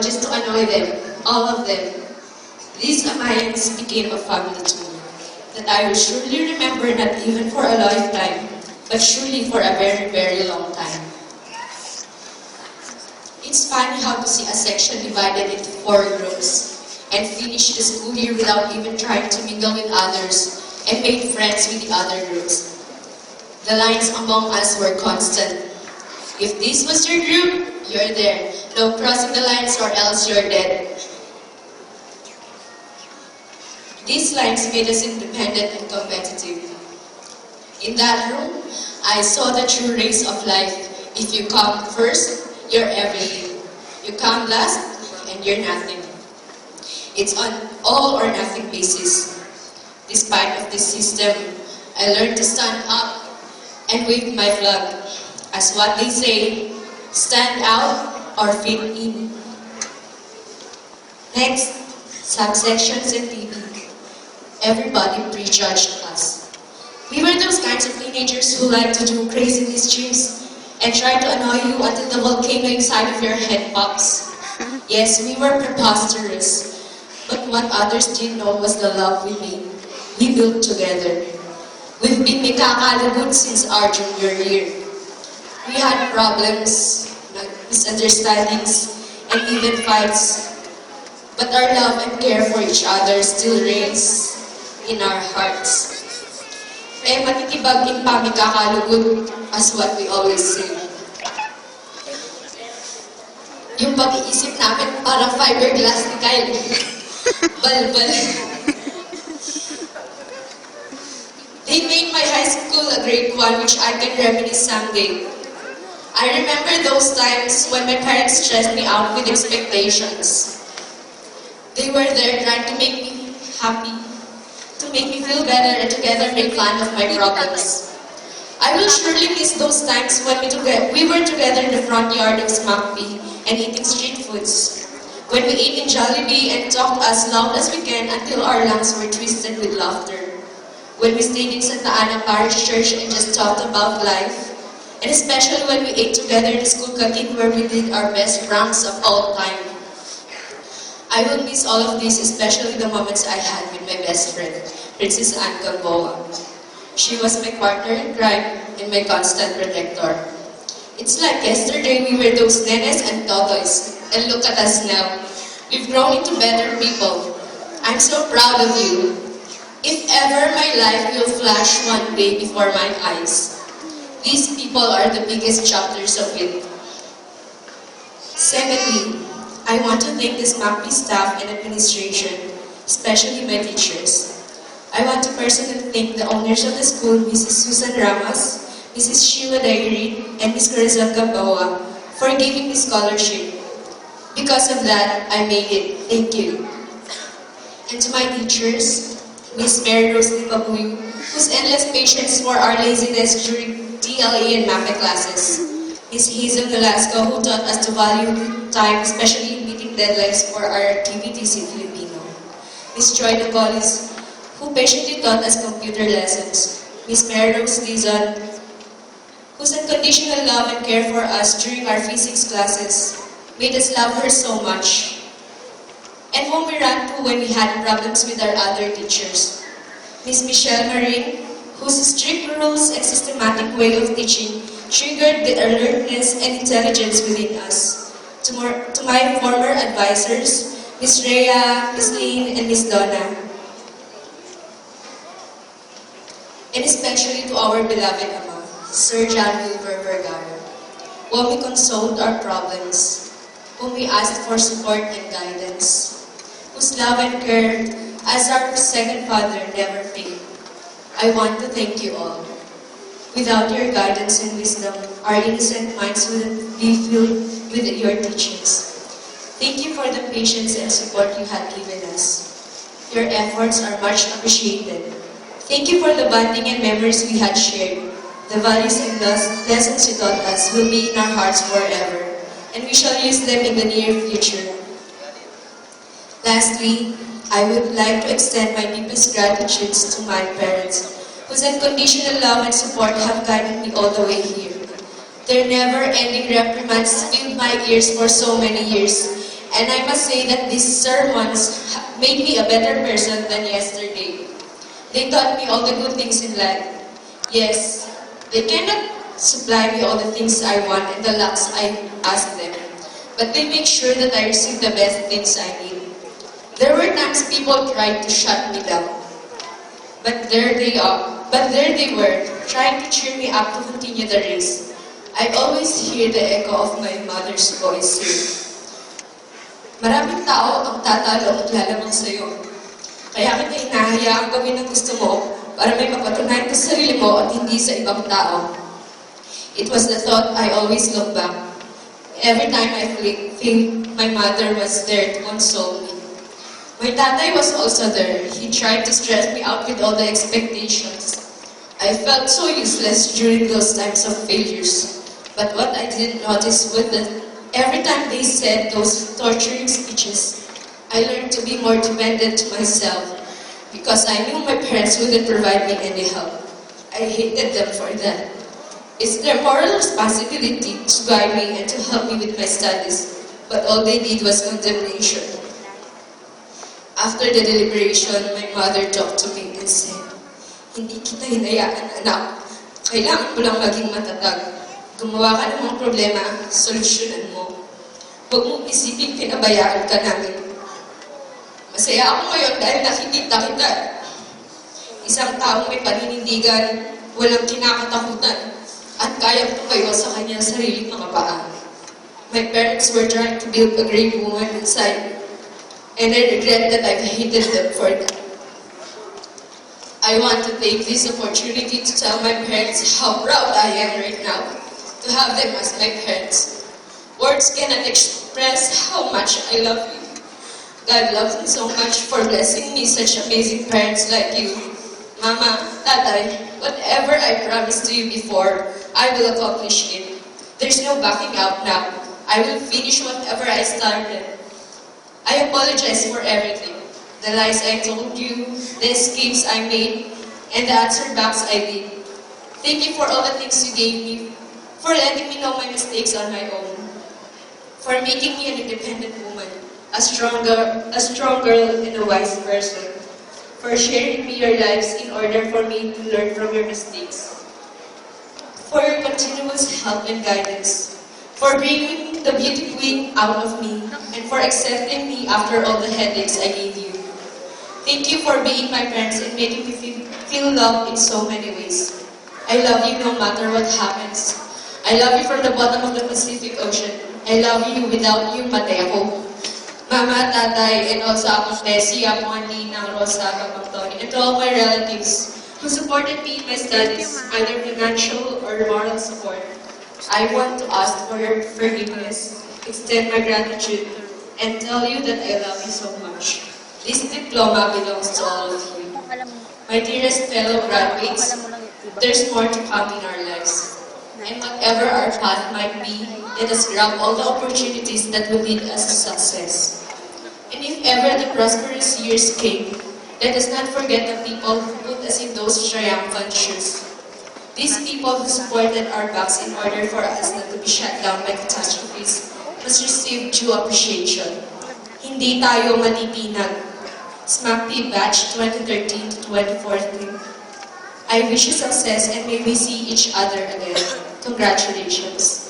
just to annoy them, all of them. These Amayans became a family to me, that I will surely remember not even for a lifetime, but surely for a very, very long time. It's funny how to see a section divided into 4 groups and finish the school year without even trying to mingle with others and make friends with the other groups. The lines among us were constant. If this was your group, you're there. No crossing the lines or else you're dead. These lines made us independent and competitive. In that room, I saw the true race of life. If you come first, you're everything. You come last, and you're nothing. It's on all or nothing basis. Despite of this system, I learned to stand up and wave my flag. As what they say, stand out or fit in. Next, subsections and TV. Everybody prejudged us. We were those kinds of teenagers who like to do crazy mischiefs and try to annoy you until the volcano inside of your head pops. Yes, we were preposterous, but what others didn't know was the love we built together. We've been magkakalugod since our junior year. We had problems, misunderstandings, and even fights, but our love and care for each other still reigns in our hearts. Kaya matitibag in pamigkakalugod, as what we always say. Yung pag-iisip namin parang fiberglass ni Kyle. Balbal. They made my high school a great one, which I can reminisce someday. I remember those times when my parents stressed me out with expectations. They were there trying to make me happy, to make me feel better, and together make fun of my problems. I will surely miss those times when we were together in the front yard of Smackby and eating street foods. When we ate in Jollibee and talked as loud as we can until our lungs were twisted with laughter. When we stayed in Santa Ana Parish Church and just talked about life. And especially when we ate together in the school canteen where we did our best pranks of all time. I will miss all of this, especially the moments I had with my best friend, Princess Anne Gamboa. She was my partner in crime and my constant protector. It's like yesterday we were those nenes and totoys, and look at us now. We've grown into better people. I'm so proud of you. If ever my life will flash one day before my eyes, these people are the biggest chapters of it. Secondly, I want to thank the SMACP staff and administration, especially my teachers. I want to personally thank the owners of the school, Mrs. Susan Ramos, Mrs. Sheila Dairy, and Ms. Corazon Gamboa, for giving me scholarship. Because of that, I made it. Thank you. And to my teachers, Ms. Mary Rose Lipabuy, whose endless patience for our laziness during TLE and MAPE classes. Ms. Hazel Velasco, who taught us to value time, especially in meeting deadlines for our activities in Filipino. Ms. Joy Dagolis, who patiently taught us computer lessons. Ms. Mary Rose Dizon, whose unconditional love and care for us during our physics classes made us love her so much. And whom we ran to when we had problems with our other teachers. Ms. Michelle Marin, whose strict rules and systematic way of teaching triggered the alertness and intelligence within us. To my former advisors, Ms. Rhea, Ms. Lynn, and Ms. Donna. And especially to our beloved Ama, Sir John Wilbur Vergara, whom we consoled our problems, whom we asked for support and guidance, whose love and care as our second father never failed. I want to thank you all. Without your guidance and wisdom, our innocent minds wouldn't be filled with your teachings. Thank you for the patience and support you have given us. Your efforts are much appreciated. Thank you for the bonding and memories we had shared. The values and lessons you taught us will be in our hearts forever, and we shall use them in the near future. Lastly, I would like to extend my deepest gratitude to my parents, whose unconditional love and support have guided me all the way here. Their never-ending reprimands filled my ears for so many years, And I must say that these sermons made me a better person than yesterday. They taught me all the good things in life. Yes, they cannot supply me all the things I want and the lacks I ask them. But they make sure that I receive the best things I need. There were times people tried to shut me down. But there they were, trying to cheer me up to continue the race. I always hear the echo of my mother's voice here. Maraming tao ang tatalo at lalamang sa'yo. Kaya kita hinahayaan gawin ang gusto mo para may mapatunayan ka sa sarili mo at hindi sa ibang tao. It was the thought I always look back. Every time I think my mother was there to console me. My tatay was also there. He tried to stress me out with all the expectations. I felt so useless during those times of failures. But what I didn't notice was that every time they said those torturing speeches, I learned to be more dependent to myself because I knew my parents wouldn't provide me any help. I hated them for that. It's their moral responsibility to guide me and to help me with my studies, but all they did was condemnation. After the deliberation, my mother talked to me and said, "Hindi kita hinayaan, anak. Kailangan mo lang maging matatag. Gumawa ka ng mga problema, solusyonan mo. Huwag mong isipin pinabayaan ka namin." Masaya ako ngayon dahil nakikita kita. Isang taong may paninindigan, walang kinakatakutan, at kayang tumayo sa kanyang sariling mga paa. My parents were trying to build a great woman inside, and I regret that I've hated them for that. I want to take this opportunity to tell my parents how proud I am right now to have them as my parents. Words cannot express how much I love you. God loves me so much for blessing me such amazing parents like you. Mama, Tatay, whatever I promised to you before, I will accomplish it. There's no backing out now. I will finish whatever I started. I apologize for everything. The lies I told you, the escapes I made, and the answer backs I did. Thank you for all the things you gave me, for letting me know my mistakes on my own, for making me an independent woman, a strong girl and a wise person, for sharing me your lives in order for me to learn from your mistakes, for your continuous help and guidance, for bringing the beauty queen out of me, and for accepting me after all the headaches I gave you. Thank you for being my parents and making me feel loved in so many ways. I love you no matter what happens. I love you from the bottom of the Pacific Ocean. I love you without you, matay ako. Mama, Tatay, and also Akong Tessie, Akong Andina, Rosa, Akong Tony, and to all my relatives who supported me in my studies, either financial or moral support. I want to ask for your forgiveness, extend my gratitude, and tell you that I love you so much. This diploma belongs to all of you. My dearest fellow graduates, there's more to come in our lives. And whatever our path might be, let us grab all the opportunities that will lead us to success. And if ever the prosperous years came, let us not forget the people who put us in those triumphant shoes. These people who supported our backs in order for us not to be shut down by catastrophes must receive due appreciation. Hindi tayo matitinag. SMACP Batch 2013 to 2014. I wish you success and may we see each other again. Congratulations.